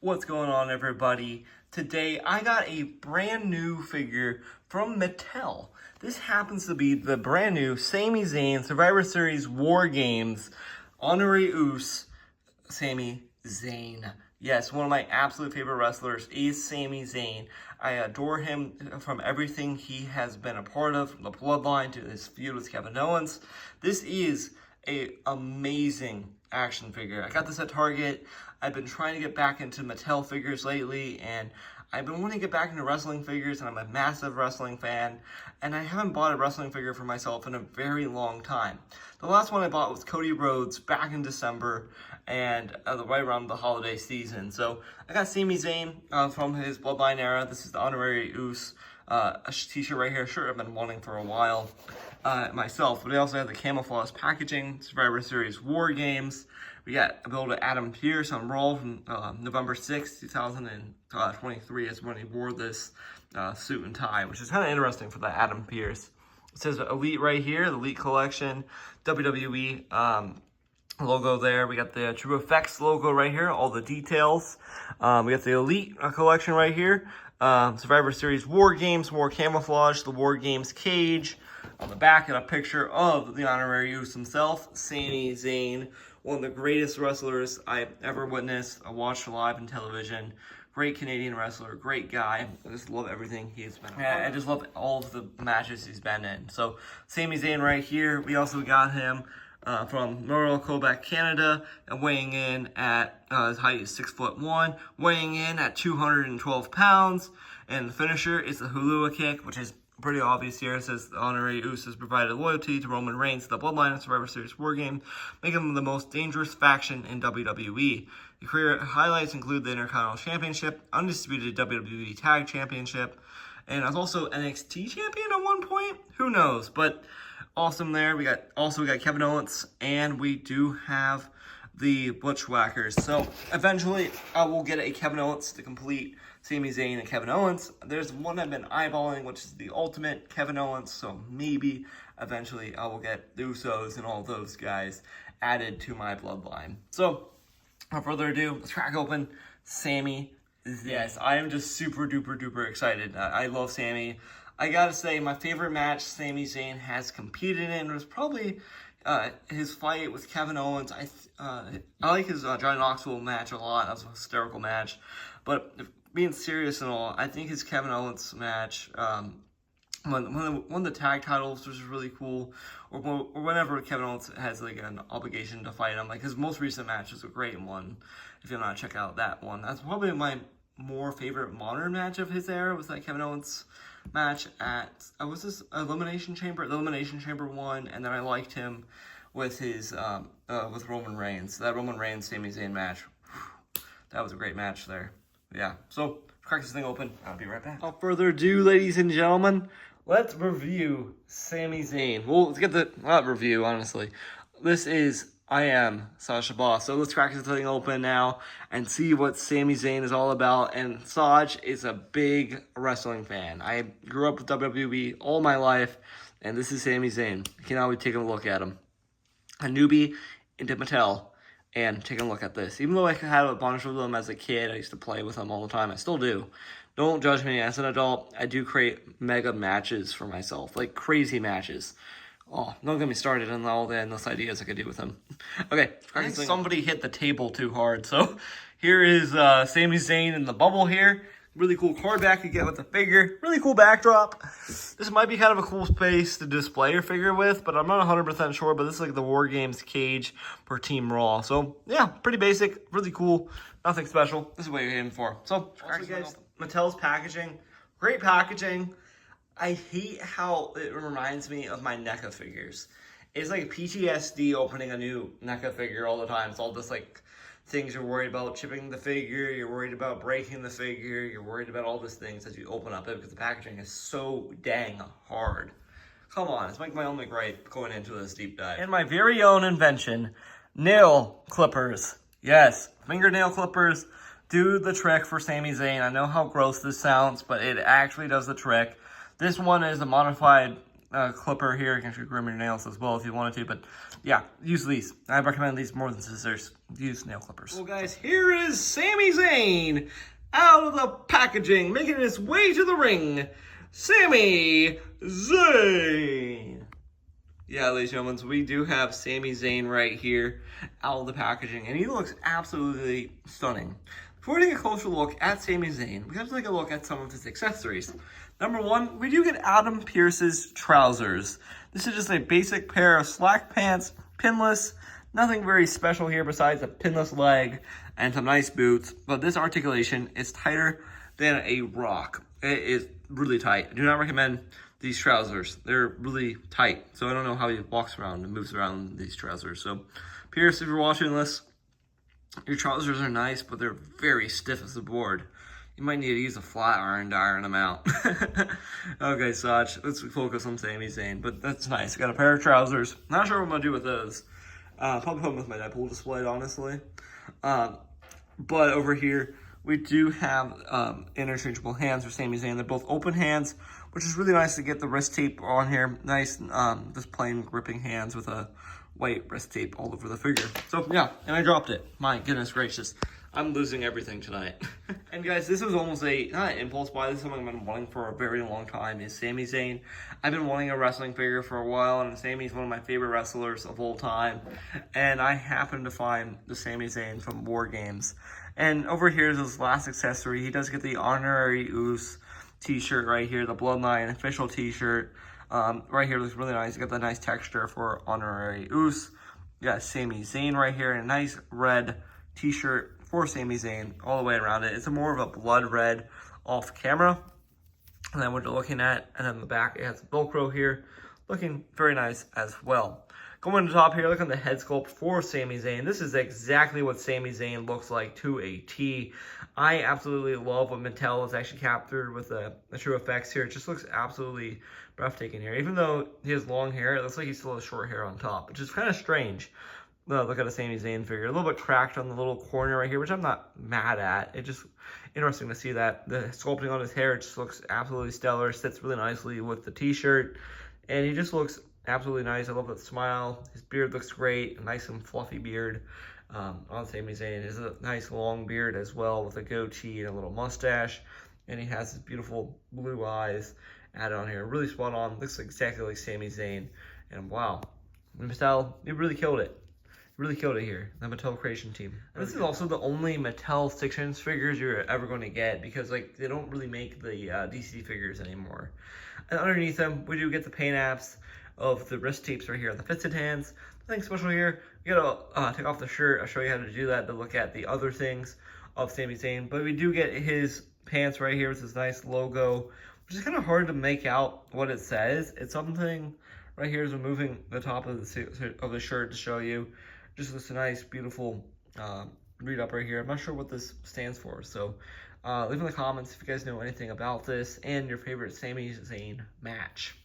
What's going on, everybody? Today I got a brand new figure from Mattel. This happens to be the brand new Sami Zayn Survivor Series War Games Honorary Oos Sami Zayn. Yes, one of my absolute favorite wrestlers is Sami Zayn. I adore him from everything he has been a part of, from the Bloodline to his feud with Kevin Owens. This is an amazing action figure. I got this at Target. I've been trying to get back into Mattel figures lately, and I've been wanting to get back into wrestling figures, and I'm a massive wrestling fan, and I haven't bought a wrestling figure for myself in a very long time. The last one I bought was Cody Rhodes back in December, and right around the holiday season. So I got Sami Zayn from his Bloodline era. This is the Honorary Oos t-shirt right here. Shirt I've been wanting for a while myself. But I also have the camouflage packaging, Survivor Series War Games. We got a build of Adam Pearce on Raw from November 6th, 2023 is when he wore this suit and tie, which is kind of interesting for that Adam Pearce. It says Elite right here, the Elite Collection, WWE logo there. We got the True Effects logo right here, all the details. We got the Elite Collection right here. Survivor Series War Games, War Camouflage, the War Games cage. On the back, got a picture of the Honorary Oos himself, Sami Zayn, one of the greatest wrestlers I've ever witnessed. I watched live on television. Great Canadian wrestler, great guy. I just love everything he's been in. I just love all of the matches he's been in. So, Sami Zayn right here. We also got him from Royal Quebec, Canada, and weighing in at, his height is 6'1", weighing in at 212 pounds. And the finisher is the Hulua kick, which is pretty obvious here. It says the Honorary Oos has provided loyalty to Roman Reigns, the Bloodline and Survivor Series War Game, making them the most dangerous faction in WWE. The career highlights include the Intercontinental Championship, Undisputed WWE Tag Championship, and I was also NXT Champion at one point. Who knows? But awesome there. We got Kevin Owens, and we do have the Bushwhackers. So eventually I will get a Kevin Owens to complete Sami Zayn and Kevin Owens. There's one I've been eyeballing, which is the Ultimate Kevin Owens, so maybe eventually I will get the Usos and all those guys added to my bloodline. So, without further ado, let's crack open Sami Zayn. Yes, I am just super duper duper excited. I love Sami. I gotta say, my favorite match Sami Zayn has competed in was probably his fight with Kevin Owens. I like his Johnny Knoxville match a lot. That was a hysterical match. But being serious and all, I think his Kevin Owens match, when the tag titles, which is really cool, or whenever Kevin Owens has like an obligation to fight him, like his most recent match is a great one. If you want to check out that one, that's probably my more favorite modern match of his era. Was that Kevin Owens match at was this Elimination Chamber? The Elimination Chamber one, and then I liked him with his with Roman Reigns. That Roman Reigns Sami Zayn match, that was a great match there. Yeah, so crack this thing open. I'll be right back. Without further ado, ladies and gentlemen, let's review Sami Zayn. Well, let's get the not review, honestly. This is I Am Sasha Boss. So let's crack this thing open now and see what Sami Zayn is all about. And Saj is a big wrestling fan. I grew up with WWE all my life, and this is Sami Zayn. You can always take a look at him. A newbie into Mattel. And take a look at this. Even though I had a bunch of them as a kid, I used to play with them all the time. I still do. Don't judge me. As an adult, I do create mega matches for myself. Like crazy matches. Oh, don't get me started on all the endless ideas I could do with them. Okay. I think somebody hit the table too hard. So here is Sami Zayn in the bubble here. Really cool card back you get with the figure. Really cool backdrop. This might be kind of a cool space to display your figure with, but I'm not 100% sure. But this is like the War Games cage for Team Raw. So, yeah, pretty basic. Really cool. Nothing special. This is what you're aiming for. So, also, guys, Mattel's packaging. Great packaging. I hate how it reminds me of my NECA figures. It's like PTSD opening a new NECA figure all the time. It's all this, like, things you're worried about chipping the figure, you're worried about breaking the figure, you're worried about all these things as you open up it because the packaging is so dang hard. Come on, it's like my only gripe going into this deep dive. And my very own invention, nail clippers. Yes, fingernail clippers do the trick for Sami Zayn. I know how gross this sounds, but it actually does the trick. This one is a modified clipper here. You can actually groom your nails as well if you wanted to, but yeah, use these. I recommend these more than scissors. Use nail clippers. Well, guys, here is Sami Zayn out of the packaging, making his way to the ring. Sami Zayn. Yeah, ladies and gentlemen, so we do have Sami Zayn right here out of the packaging, and he looks absolutely stunning. Before we take a closer look at Sami Zayn, we have to take a look at some of his accessories. Number one, we do get Adam Pearce's trousers. This is just a basic pair of slack pants, pinless. Nothing very special here besides a pinless leg and some nice boots. But this articulation is tighter than a rock. It is really tight. I do not recommend these trousers. They're really tight. So I don't know how he walks around and moves around these trousers. So Pierce, if you're watching this, your trousers are nice, but they're very stiff as a board. You might need to use a flat iron to iron them out. Okay, Sach, let's focus on Sami Zayn, but that's nice. Got a pair of trousers. Not sure what I'm going to do with those. Probably put them with my Deadpool display, honestly. But over here, we do have interchangeable hands for Sami Zayn. They're both open hands, which is really nice to get the wrist tape on here. Nice, just plain gripping hands with a white wrist tape all over the figure. So yeah, and I dropped it. My goodness gracious. I'm losing everything tonight. And guys, this was almost not an impulse buy. This is something I've been wanting for a very long time, is Sami Zayn. I've been wanting a wrestling figure for a while, and Sami's one of my favorite wrestlers of all time. And I happened to find the Sami Zayn from War Games. And over here is his last accessory. He does get the Honorary Oos t-shirt right here, the Bloodline official t-shirt. Right here looks really nice. You got the nice texture for Honorary Oos. You got Sami Zayn right here, and a nice red t-shirt for Sami Zayn all the way around it. It's more of a blood red off camera. And then what you're looking at, and then the back, it has Velcro here, looking very nice as well. Going to the top here, look on the head sculpt for Sami Zayn. This is exactly what Sami Zayn looks like to a T. I absolutely love what Mattel has actually captured with the true effects here. It just looks absolutely breathtaking here. Even though he has long hair, it looks like he still has short hair on top, which is kind of strange. Look at a Sami Zayn figure. A little bit cracked on the little corner right here, which I'm not mad at. It's just interesting to see that. The sculpting on his hair just looks absolutely stellar. Sits really nicely with the t-shirt. And he just looks absolutely nice. I love that smile. His beard looks great. A nice and fluffy beard on Sami Zayn. It's a nice long beard as well with a goatee and a little mustache. And he has his beautiful blue eyes added on here. Really spot on. Looks exactly like Sami Zayn. And wow, Mattel, you really killed it. Really killed it here, the Mattel creation team. And this is also the only Mattel 6-inch figures you're ever going to get, because like they don't really make the DC figures anymore. And underneath them, we do get the paint apps of the wrist tapes right here on the fisted hands. Nothing special here. You gotta take off the shirt. I'll show you how to do that to look at the other things of Sami Zayn. But we do get his pants right here with this nice logo, which is kind of hard to make out what it says. It's something right here is removing the top of the shirt to show you. Just this nice, beautiful read up right here. I'm not sure what this stands for, so leave in the comments if you guys know anything about this and your favorite Sami Zayn match.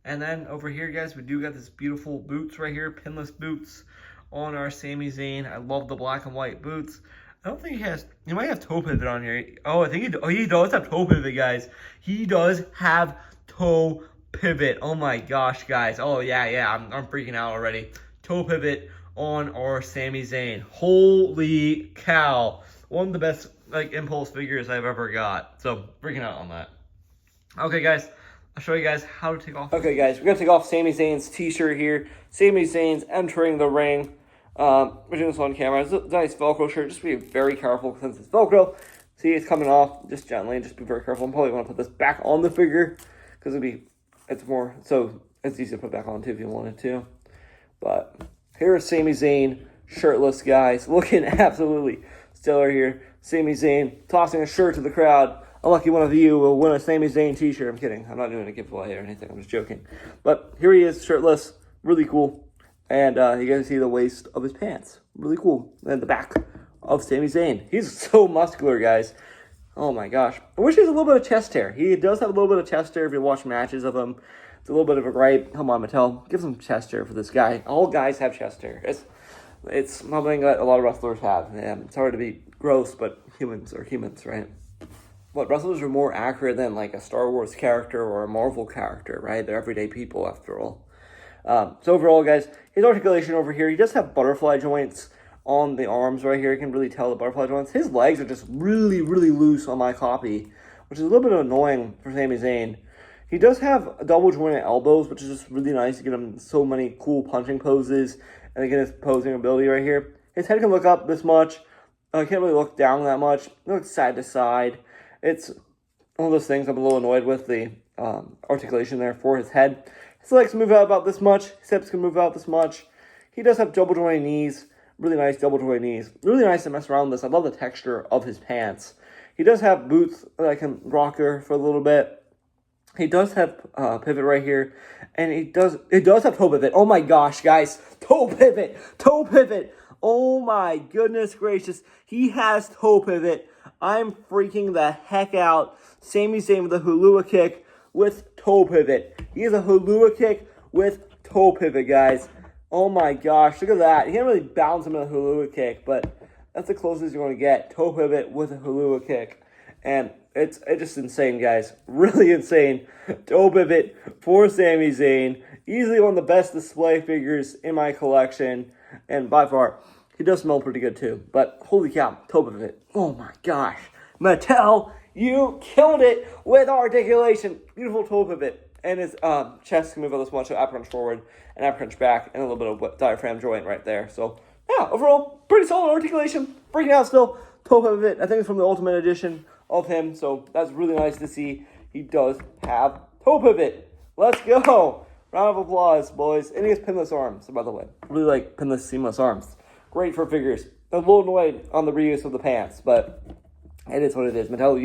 And then over here, guys, we do got this beautiful boots right here, pinless boots on our Sami Zayn. I love the black and white boots. I don't think he has, he might have toe pivot on here. Oh, I think he does have toe pivot, guys. He does have toe pivot. Oh my gosh, guys. Oh yeah, I'm freaking out already. Toe pivot on our Sami Zayn. Holy cow. One of the best like impulse figures I've ever got. So freaking out on that. Okay guys, I'll show you guys how to take off. Okay guys, we're gonna take off Sami Zayn's t-shirt here. Sami Zayn's entering the ring. We're doing this on camera. It's a nice Velcro shirt. Just be very careful since it's Velcro. See, it's coming off just gently. Just be very careful. I'm probably gonna put this back on the figure because it's easy to put back on too if you wanted to. But here's Sami Zayn, shirtless, guys. Looking absolutely stellar here. Sami Zayn tossing a shirt to the crowd. A lucky one of you will win a Sami Zayn t-shirt. I'm kidding. I'm not doing a giveaway or anything. I'm just joking. But here he is, shirtless. Really cool. And you guys see the waist of his pants. Really cool. And the back of Sami Zayn. He's so muscular, guys. Oh my gosh. I wish he has a little bit of chest hair. He does have a little bit of chest hair if you watch matches of him. It's a little bit of a gripe. Come on, Mattel. Give some chest hair for this guy. All guys have chest hair. It's something that a lot of wrestlers have. And it's hard to be gross, but humans are humans, right? wrestlers are more accurate than like a Star Wars character or a Marvel character, right? They're everyday people after all. So overall, guys, his articulation over here, he does have butterfly joints on the arms right here. You can really tell the butterfly joints. His legs are just really, really loose on my copy, which is a little bit annoying for Sami Zayn. He does have double jointed elbows, which is just really nice to get him so many cool punching poses and again his posing ability right here. His head can look up this much. He can't really look down that much. It looks side to side. It's one of those things I'm a little annoyed with, the articulation there for his head. His legs move out about this much. His hips can move out this much. He does have double jointed knees. Really nice double jointed knees. Really nice to mess around with this. I love the texture of his pants. He does have boots that can rock her for a little bit. He does have pivot right here, and it does have toe pivot. Oh my gosh, guys, toe pivot. Oh my goodness gracious, he has toe pivot. I'm freaking the heck out. Sami Zayn with a Hulua kick with toe pivot. He has a Hulua kick with toe pivot, guys. Oh my gosh, look at that. He can't really bounce him in a Hulua kick, but that's the closest you're going to get. Toe pivot with a Hulua kick. And it's just insane, guys. Really insane. Toe pivot for Sami Zayn. Easily one of the best display figures in my collection. And by far, he does smell pretty good too. But holy cow, toe pivot. Oh my gosh. Mattel, you killed it with articulation. Beautiful toe pivot. And his chest can move out this much, so ab crunch forward and ab crunch back, and a little bit of diaphragm joint right there. So, yeah, overall, pretty solid articulation. Freaking out still. Toe pivot, I think it's from the Ultimate Edition of him, so that's really nice to see. He does have toe pivot. Let's go. Round of applause, boys. And he has pinless arms, by the way. Really like pinless, seamless arms. Great for figures. I'm a little annoyed on the reuse of the pants, but it is what it is. Mattel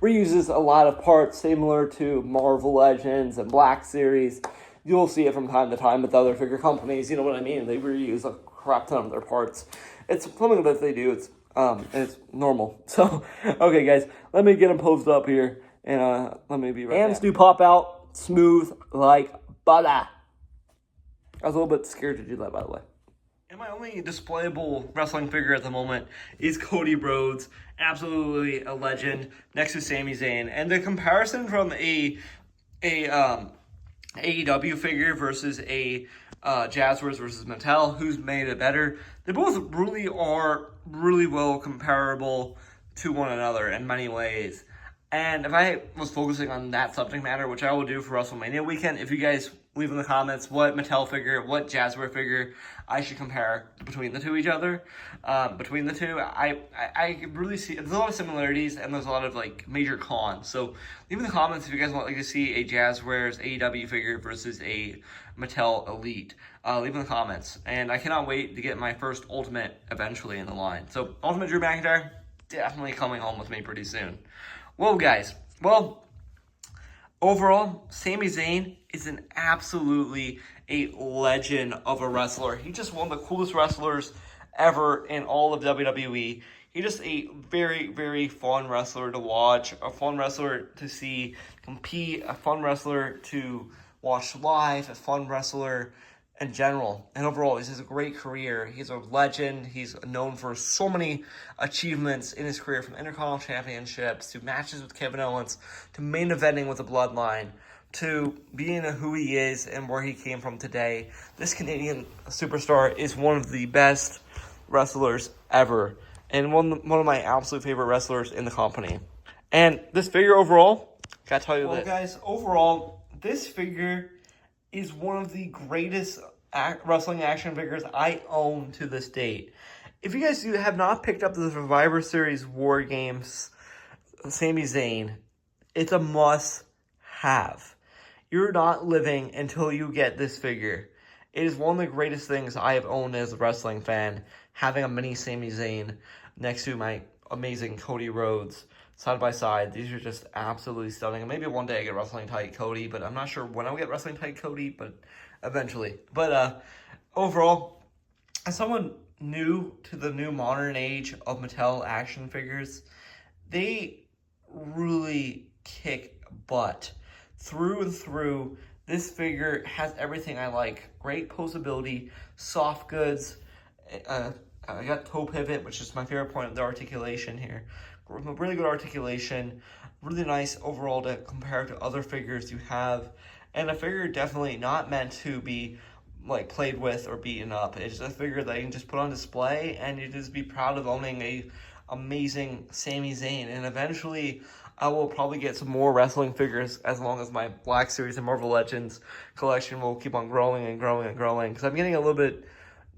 reuses a lot of parts similar to Marvel Legends and Black Series. You'll see it from time to time with other figure companies. You know what I mean? They reuse a crap ton of their parts. It's something that they do. It's normal. So, okay, guys, let me get them posed up here, and let me be right back. Hands do pop out smooth like butter. I was a little bit scared to do that, by the way. And my only displayable wrestling figure at the moment is Cody Rhodes. Absolutely a legend next to Sami Zayn. And the comparison from a AEW figure versus a Jazzwares versus Mattel, who's made it better? They both really are really well comparable to one another in many ways. And if I was focusing on that subject matter, which I will do for WrestleMania weekend, if you guys leave in the comments what Mattel figure, what Jazzware figure I should compare between the two I really see there's a lot of similarities and there's a lot of like major cons. So leave in the comments if you guys want to see a Jazzware's AEW figure versus a Mattel Elite. Leave in the comments. And I cannot wait to get my first Ultimate eventually in the line. So Ultimate Drew McIntyre, definitely coming home with me pretty soon. Well, guys, overall, Sami Zayn is an absolutely a legend of a wrestler. He's just one of the coolest wrestlers ever in all of WWE. He's just a very, very fun wrestler to watch, a fun wrestler to see compete, a fun wrestler to watch live, a fun wrestler in general. And overall, this is a great career. He's a legend. He's known for so many achievements in his career, from Intercontinental Championships to matches with Kevin Owens to main eventing with the Bloodline to being who he is and where he came from today. This Canadian superstar is one of the best wrestlers ever and one of my absolute favorite wrestlers in the company. And this figure overall, gotta tell you this. Well, guys, overall, this figure is one of the greatest wrestling action figures I own to this date. If you guys have not picked up the Survivor Series War Games Sami Zayn, it's a must-have. You're not living until you get this figure. It is one of the greatest things I have owned as a wrestling fan, having a mini Sami Zayn next to my amazing Cody Rhodes. Side by side, these are just absolutely stunning. And maybe one day I get Wrestling Tight Cody, but I'm not sure when I'll get Wrestling Tight Cody, but eventually. But overall, as someone new to the new modern age of Mattel action figures, they really kick butt. Through and through, this figure has everything I like. Great posability, soft goods. I got toe pivot, which is my favorite point of the articulation here. really good articulation, really nice overall to compare to other figures you have, and a figure definitely not meant to be like played with or beaten up. It's a figure that you can just put on display and you just be proud of owning a amazing Sami Zayn. And eventually I will probably get some more wrestling figures as long as my Black Series and Marvel Legends collection will keep on growing and growing and growing, because I'm getting a little bit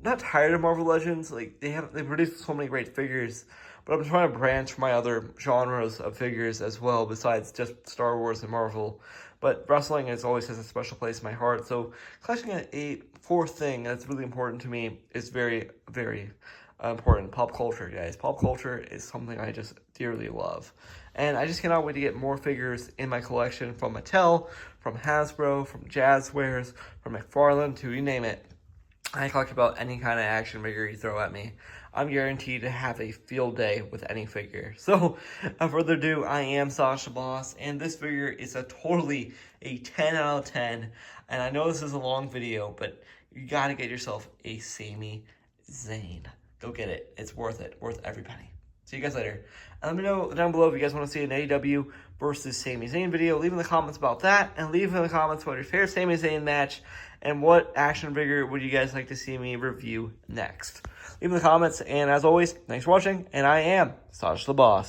not tired of Marvel Legends. Like they produce so many great figures, but I'm trying to branch my other genres of figures as well besides just Star Wars and Marvel. But wrestling always has a special place in my heart. So collecting a fourth thing that's really important to me is very, very important. Pop culture, guys. Pop culture is something I just dearly love. And I just cannot wait to get more figures in my collection from Mattel, from Hasbro, from Jazzwares, from McFarlane, to you name it. I collect about any kind of action figure you throw at me. I'm guaranteed to have a field day with any figure. So, without further ado, I am Sasha Boss, and this figure is a 10 out of 10. And I know this is a long video, but you gotta get yourself a Sami Zayn. Go get it. It's worth it. Worth every penny. See you guys later. And let me know down below if you guys want to see an AEW versus Sami Zayn video. Leave in the comments about that, and leave in the comments about your favorite Sami Zayn match and what action figure would you guys like to see me review next. Leave in the comments, and as always, thanks for watching, and I am Sasha the Boss.